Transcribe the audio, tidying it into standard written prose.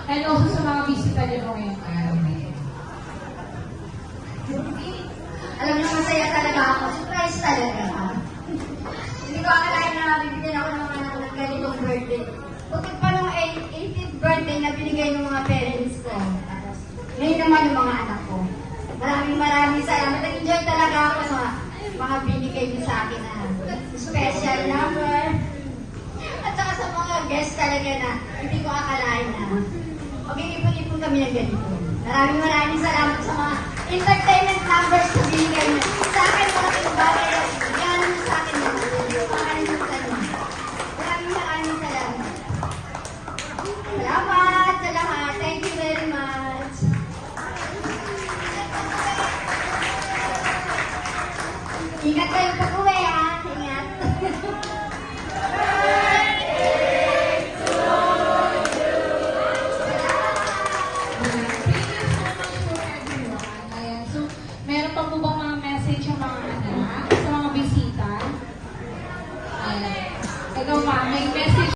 And also sa mga bisita niyo po ngayong araw. Alam niyo, masaya talaga ako. Surprise talaga. Hindi ko akalain na bibigyan ako ng mga anak ng ganitong birthday. Bukod pa nung 80th birthday na binigay ng mga parents ko. Ngayon naman yung mga anak ko. Maraming salamat. Nag-enjoy talaga ako sa mga binigay niyo sa akin na special number. At saka sa mga guests talaga na hindi ko akalain na mag-iipon-ipon kami ng ganito. Maraming salamat sa mga entertainment numbers na binigay niyo. Sa akin, mga pinabagay. Yan sa akin mga kalimutan mo. Maraming salamat. Salamat sa lahat. Thank you very much. Ingat kayo pag-uwi, ha? Ingat. Ayan. So, meron pa po bang mga message yung mga anak sa mga bisita? Ayan. Ikaw ma, may message